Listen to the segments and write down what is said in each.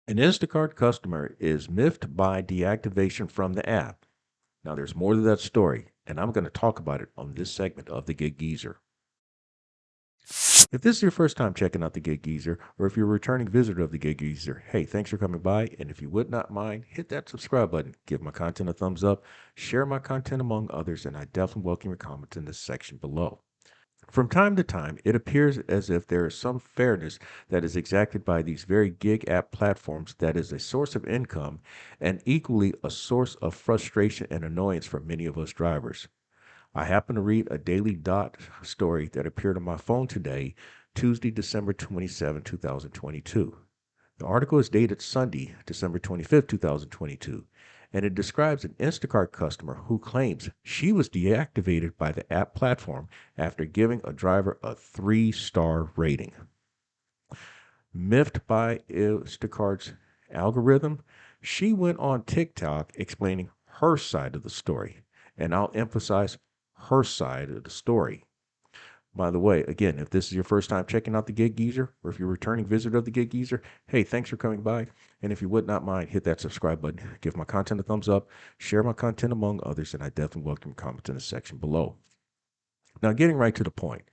An Instacart customer is miffed by deactivation from the app. Now, there's more to that story, and I'm going to talk about it on this segment of the Gig Geezer. If this is your first time checking out the Gig Geezer, or if you're a returning visitor of the Gig Geezer, hey, thanks for coming by. And if you would not mind, hit that subscribe button, give my content a thumbs up, share my content among others, and I definitely welcome your comments in the section below. From time to time, it appears as if there is some fairness that is exacted by these very gig app platforms that is a source of income and equally a source of frustration and annoyance for many of us drivers. I happen to read a Daily Dot story that appeared on my phone today, Tuesday, December 27, 2022. The article is dated Sunday, December 25th, 2022, and it describes an Instacart customer who claims she was deactivated by the app platform after giving a driver a 3-star rating. Miffed by Instacart's algorithm, she went on TikTok explaining her side of the story, and I'll emphasize her side of the story. By the way, again, if this is your first time checking out the Gig Geezer, or if you're a returning visitor of the Gig Geezer, hey, thanks for coming by. And if you would not mind, hit that subscribe button, give my content a thumbs up, share my content among others, and I definitely welcome your comments in the section below. Now, getting right to the point,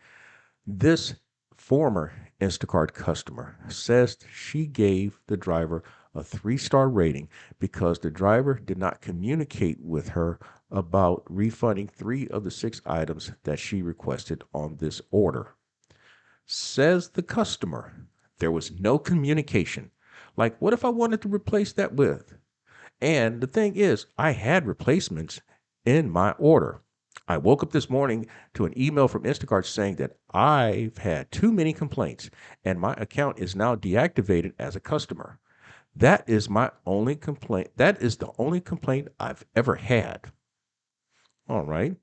this former Instacart customer says she gave the driver a 3-star rating because the driver did not communicate with her about refunding 3 of the 6 items that she requested on this order. Says the customer, there was no communication. Like, what if I wanted to replace that with? And the thing is, I had replacements in my order. I woke up this morning to an email from Instacart saying that I've had too many complaints and my account is now deactivated as a customer. That is my only complaint. That is the only complaint I've ever had. All right.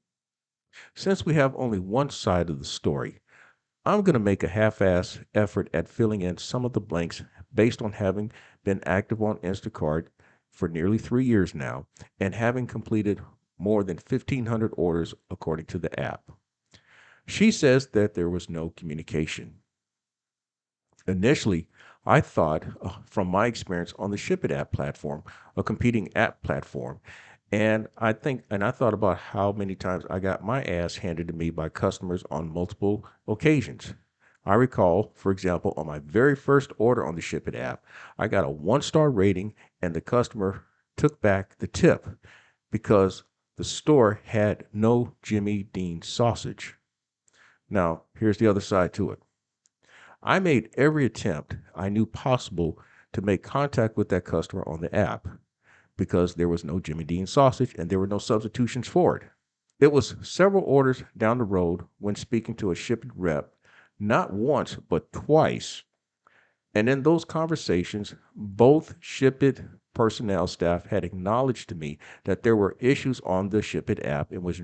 Since we have only one side of the story, I'm going to make a half-ass effort at filling in some of the blanks based on having been active on Instacart for nearly 3 years now and having completed more than 1,500 orders according to the app. She says that there was no communication. Initially, I thought, from my experience on the Shipt app platform, a competing app platform, and I thought about how many times I got my ass handed to me by customers on multiple occasions. I recall, for example, on my very first order on the Shipt app, I got a 1-star rating and the customer took back the tip because the store had no Jimmy Dean sausage. Now, here's the other side to it. I made every attempt I knew possible to make contact with that customer on the app because there was no Jimmy Dean sausage and there were no substitutions for it. It was several orders down the road when speaking to a Shipt rep, not once, but twice. And in those conversations, both Shipt personnel staff had acknowledged to me that there were issues on the Shipt app in which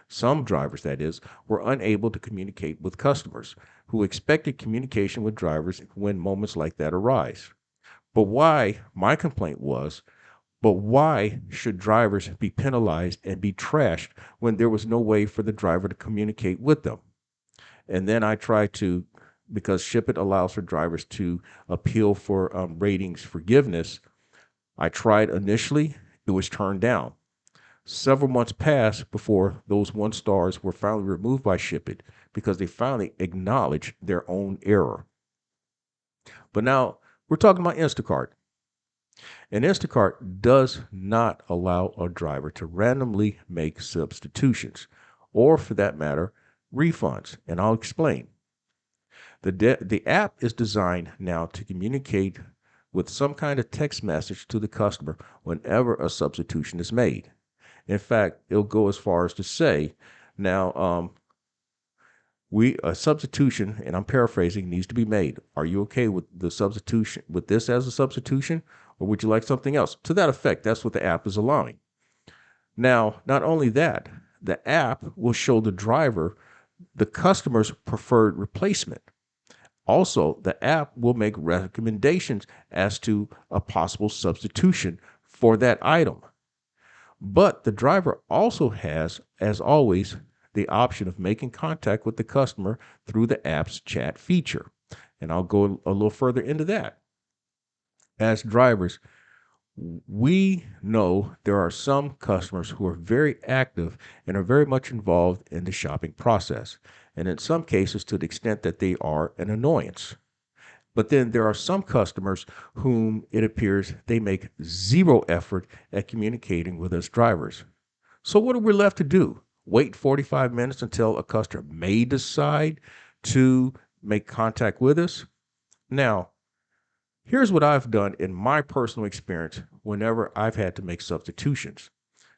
some drivers that is, were unable to communicate with customers who expected communication with drivers when moments like that arise. My complaint was, but why should drivers be penalized and be trashed when there was no way for the driver to communicate with them? And then I tried to, because Shipt allows for drivers to appeal for ratings forgiveness, I tried initially, it was turned down. Several months passed before those 1-stars were finally removed by Shipt because they finally acknowledged their own error. But now we're talking about Instacart. And Instacart does not allow a driver to randomly make substitutions, or for that matter, refunds. And I'll explain. The app is designed now to communicate with some kind of text message to the customer whenever a substitution is made. In fact, it'll go as far as to say, now, a substitution, and I'm paraphrasing, needs to be made. Are you okay with the substitution, with this as a substitution, or would you like something else? To that effect, that's what the app is allowing. Now, not only that, the app will show the driver the customer's preferred replacement. Also, the app will make recommendations as to a possible substitution for that item. But the driver also has, as always, the option of making contact with the customer through the app's chat feature. And I'll go a little further into that. as drivers, we know there are some customers who are very active and are very much involved in the shopping process, and in some cases to the extent that they are an annoyance. But then there are some customers whom it appears they make zero effort at communicating with us drivers. So what are we left to do? Wait 45 minutes until a customer may decide to make contact with us? Now, here's what I've done in my personal experience whenever I've had to make substitutions.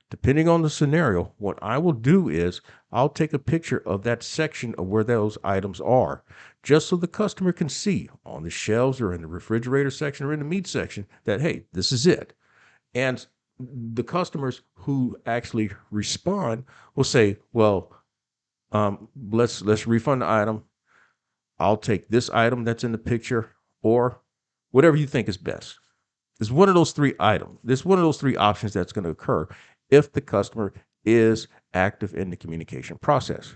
Depending on the scenario, what I will do is I'll take a picture of that section of where those items are, just so the customer can see on the shelves or in the refrigerator section or in the meat section that, hey, this is it. And the customers who actually respond will say, well, let's refund the item. I'll take this item that's in the picture, or whatever you think is best. It's one of those three items. There's one of those three options that's going to occur if the customer is active in the communication process.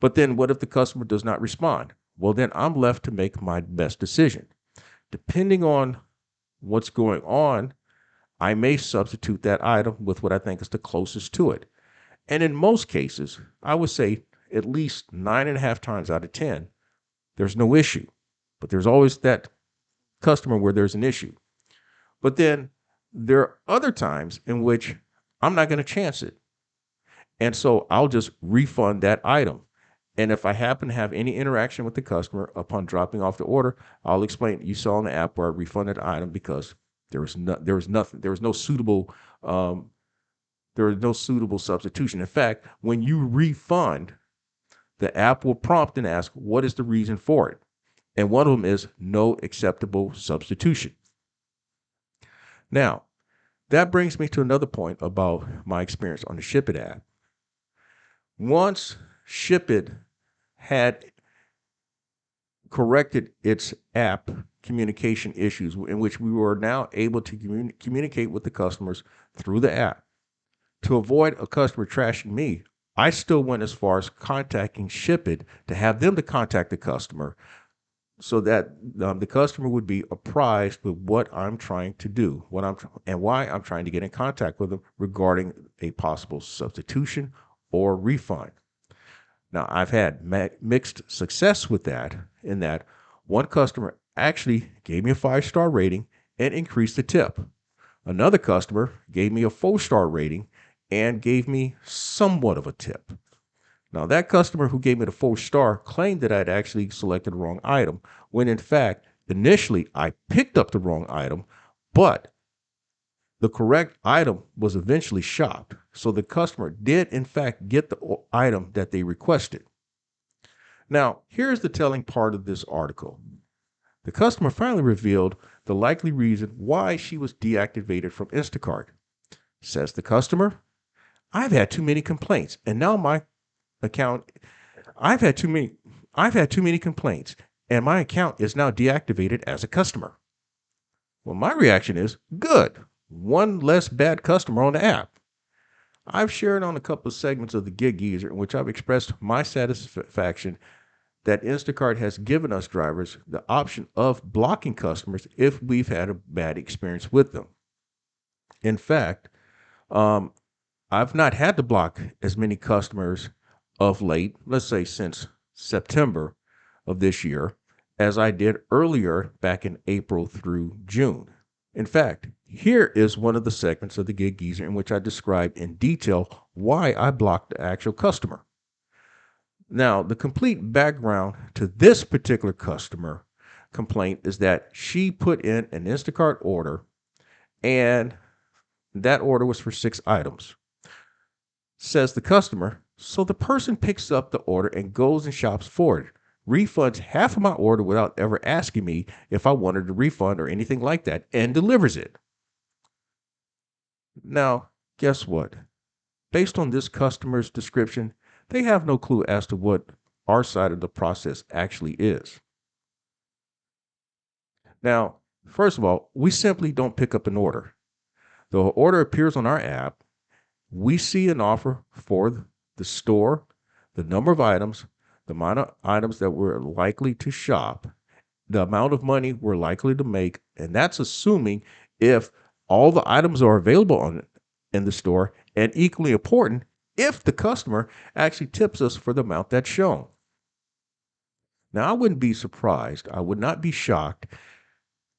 But then what if the customer does not respond? Well, then I'm left to make my best decision. Depending on what's going on, I may substitute that item with what I think is the closest to it. And in most cases, I would say at least 9.5 times out of 10, there's no issue. But there's always that customer where there's an issue. But then there are other times in which I'm not going to chance it. And so I'll just refund that item. And if I happen to have any interaction with the customer upon dropping off the order, I'll explain, you saw on the app where I refunded the item because there was no suitable substitution. In fact, when you refund, the app will prompt and ask, what is the reason for it? And one of them is no acceptable substitution. Now, that brings me to another point about my experience on the Shipt app. Once Shipt had corrected its app communication issues, in which we were now able to communicate with the customers through the app. To avoid a customer trashing me, I still went as far as contacting Shipt to have them to contact the customer so that the customer would be apprised with what I'm trying to do, and why I'm trying to get in contact with them regarding a possible substitution or refund. Now, I've had mixed success with that, in that one customer actually gave me a 5-star rating and increased the tip. Another customer gave me a 4-star rating and gave me somewhat of a tip. Now, that customer who gave me the 4-star claimed that I'd actually selected the wrong item, when in fact, initially I picked up the wrong item, but the correct item was eventually shopped. So the customer did in fact get the item that they requested. Now, here's the telling part of this article. The customer finally revealed the likely reason why she was deactivated from Instacart. Says the customer, I've had too many complaints, and now my account, I've had too many complaints, and my account is now deactivated as a customer. Well, my reaction is, good. One less bad customer on the app. I've shared on a couple of segments of the Gig Geezer in which I've expressed my satisfaction that Instacart has given us drivers the option of blocking customers if we've had a bad experience with them. In fact, I've not had to block as many customers of late, let's say since September of this year, as I did earlier back in April through June. In fact, here is one of the segments of the Gig Geezer in which I describe in detail why I blocked the actual customer. Now, the complete background to this particular customer complaint is that she put in an Instacart order, and that order was for 6 items. Says the customer, so the person picks up the order and goes and shops for it, refunds half of my order without ever asking me if I wanted a refund or anything like that, and delivers it. Now, guess what? Based on this customer's description, they have no clue as to what our side of the process actually is. Now, first of all, we simply don't pick up an order. The order appears on our app. We see an offer for the store, the number of items, the amount of items that we're likely to shop, the amount of money we're likely to make, and that's assuming if all the items are available in the store, and equally important, if the customer actually tips us for the amount that's shown. Now, I wouldn't be surprised, I would not be shocked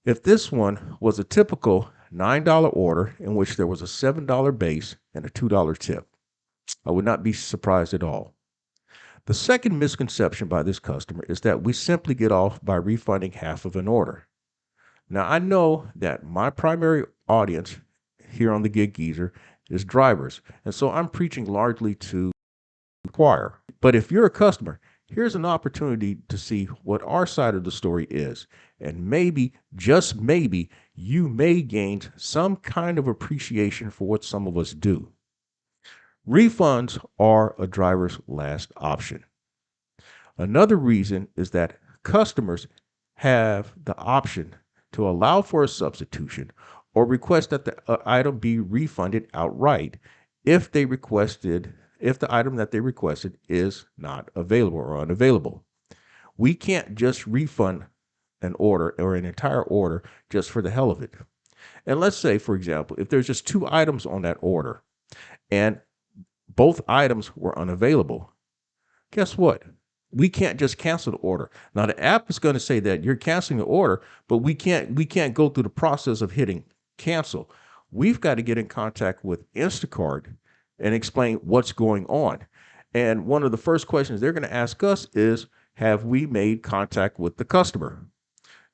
if this one was a typical $9 order in which there was a $7 base and a $2 tip. I would not be surprised at all. The second misconception by this customer is that we simply get off by refunding half of an order. Now, I know that my primary audience here on the Gig Geezer is drivers, and so I'm preaching largely to the choir. But if you're a customer, here's an opportunity to see what our side of the story is, and maybe, just maybe, you may gain some kind of appreciation for what some of us do. Refunds are a driver's last option. Another reason is that customers have the option to allow for a substitution or request that the item be refunded outright if the item that they requested is not available or unavailable. We can't just refund an order or an entire order just for the hell of it. And let's say, for example, if there's just 2 items on that order and both items were unavailable, guess what? We can't just cancel the order. Now the app is going to say that you're canceling the order, but we can't go through the process of hitting cancel. We've got to get in contact with Instacart and explain what's going on. And one of the first questions they're going to ask us is, have we made contact with the customer?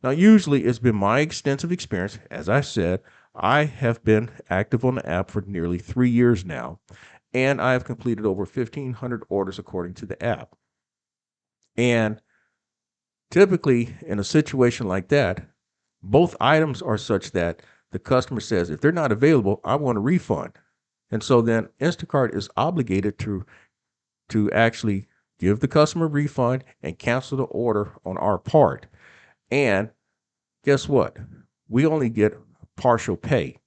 Now, usually it's been my extensive experience. As I said, I have been active on the app for nearly 3 years now, and I have completed over 1,500 orders according to the app. And typically in a situation like that, both items are such that the customer says, if they're not available, I want a refund. And so then Instacart is obligated to actually give the customer a refund and cancel the order on our part. And guess what? We only get partial pay.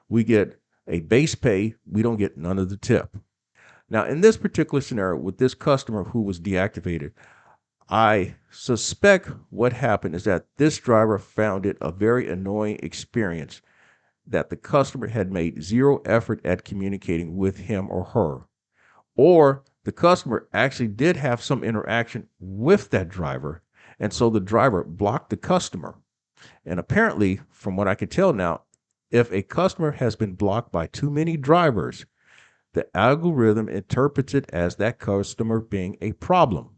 We get a base pay. We don't get none of the tip. Now, in this particular scenario with this customer who was deactivated, I suspect what happened is that this driver found it a very annoying experience that the customer had made zero effort at communicating with him or her, or the customer actually did have some interaction with that driver, and so the driver blocked the customer. And apparently, from what I can tell now, if a customer has been blocked by too many drivers, the algorithm interprets it as that customer being a problem.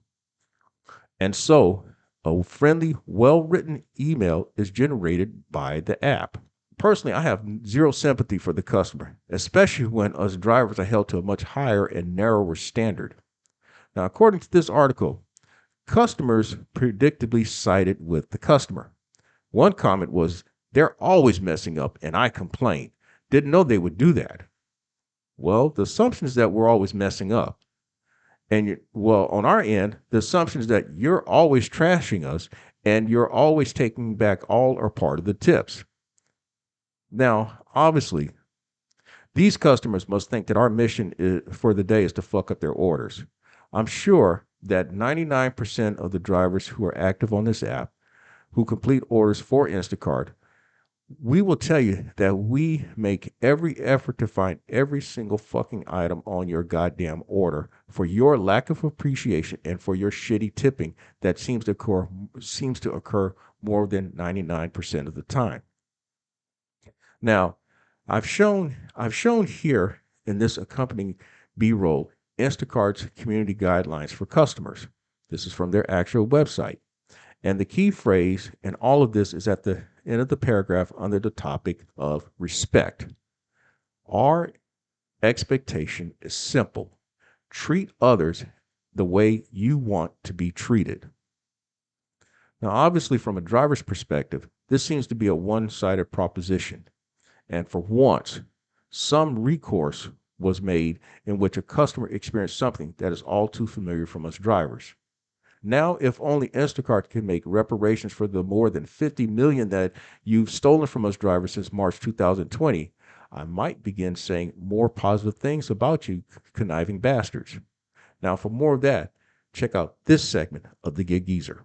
And so a friendly, well-written email is generated by the app. Personally, I have zero sympathy for the customer, especially when us drivers are held to a much higher and narrower standard. Now, according to this article, customers predictably sided with the customer. One comment was, they're always messing up and I complain. Didn't know they would do that. Well, the assumption is that we're always messing up. And on our end, the assumption is that you're always trashing us and you're always taking back all or part of the tips. Now, obviously, these customers must think that our mission for the day is to fuck up their orders. I'm sure that 99% of the drivers who are active on this app, who complete orders for Instacart, we will tell you that we make every effort to find every single fucking item on your goddamn order for your lack of appreciation and for your shitty tipping that seems to occur more than 99% of the time. Now, I've shown here in this accompanying B-roll Instacart's community guidelines for customers. This is from their actual website. And the key phrase in all of this is at the end of the paragraph under the topic of respect. Our expectation is simple. Treat others the way you want to be treated. Now, obviously, from a driver's perspective, this seems to be a one-sided proposition. And for once, some recourse was made in which a customer experienced something that is all too familiar from us drivers. Now, if only Instacart can make reparations for the more than 50 million that you've stolen from us drivers since March 2020, I might begin saying more positive things about you conniving bastards. Now, for more of that, check out this segment of the Gig Geezer.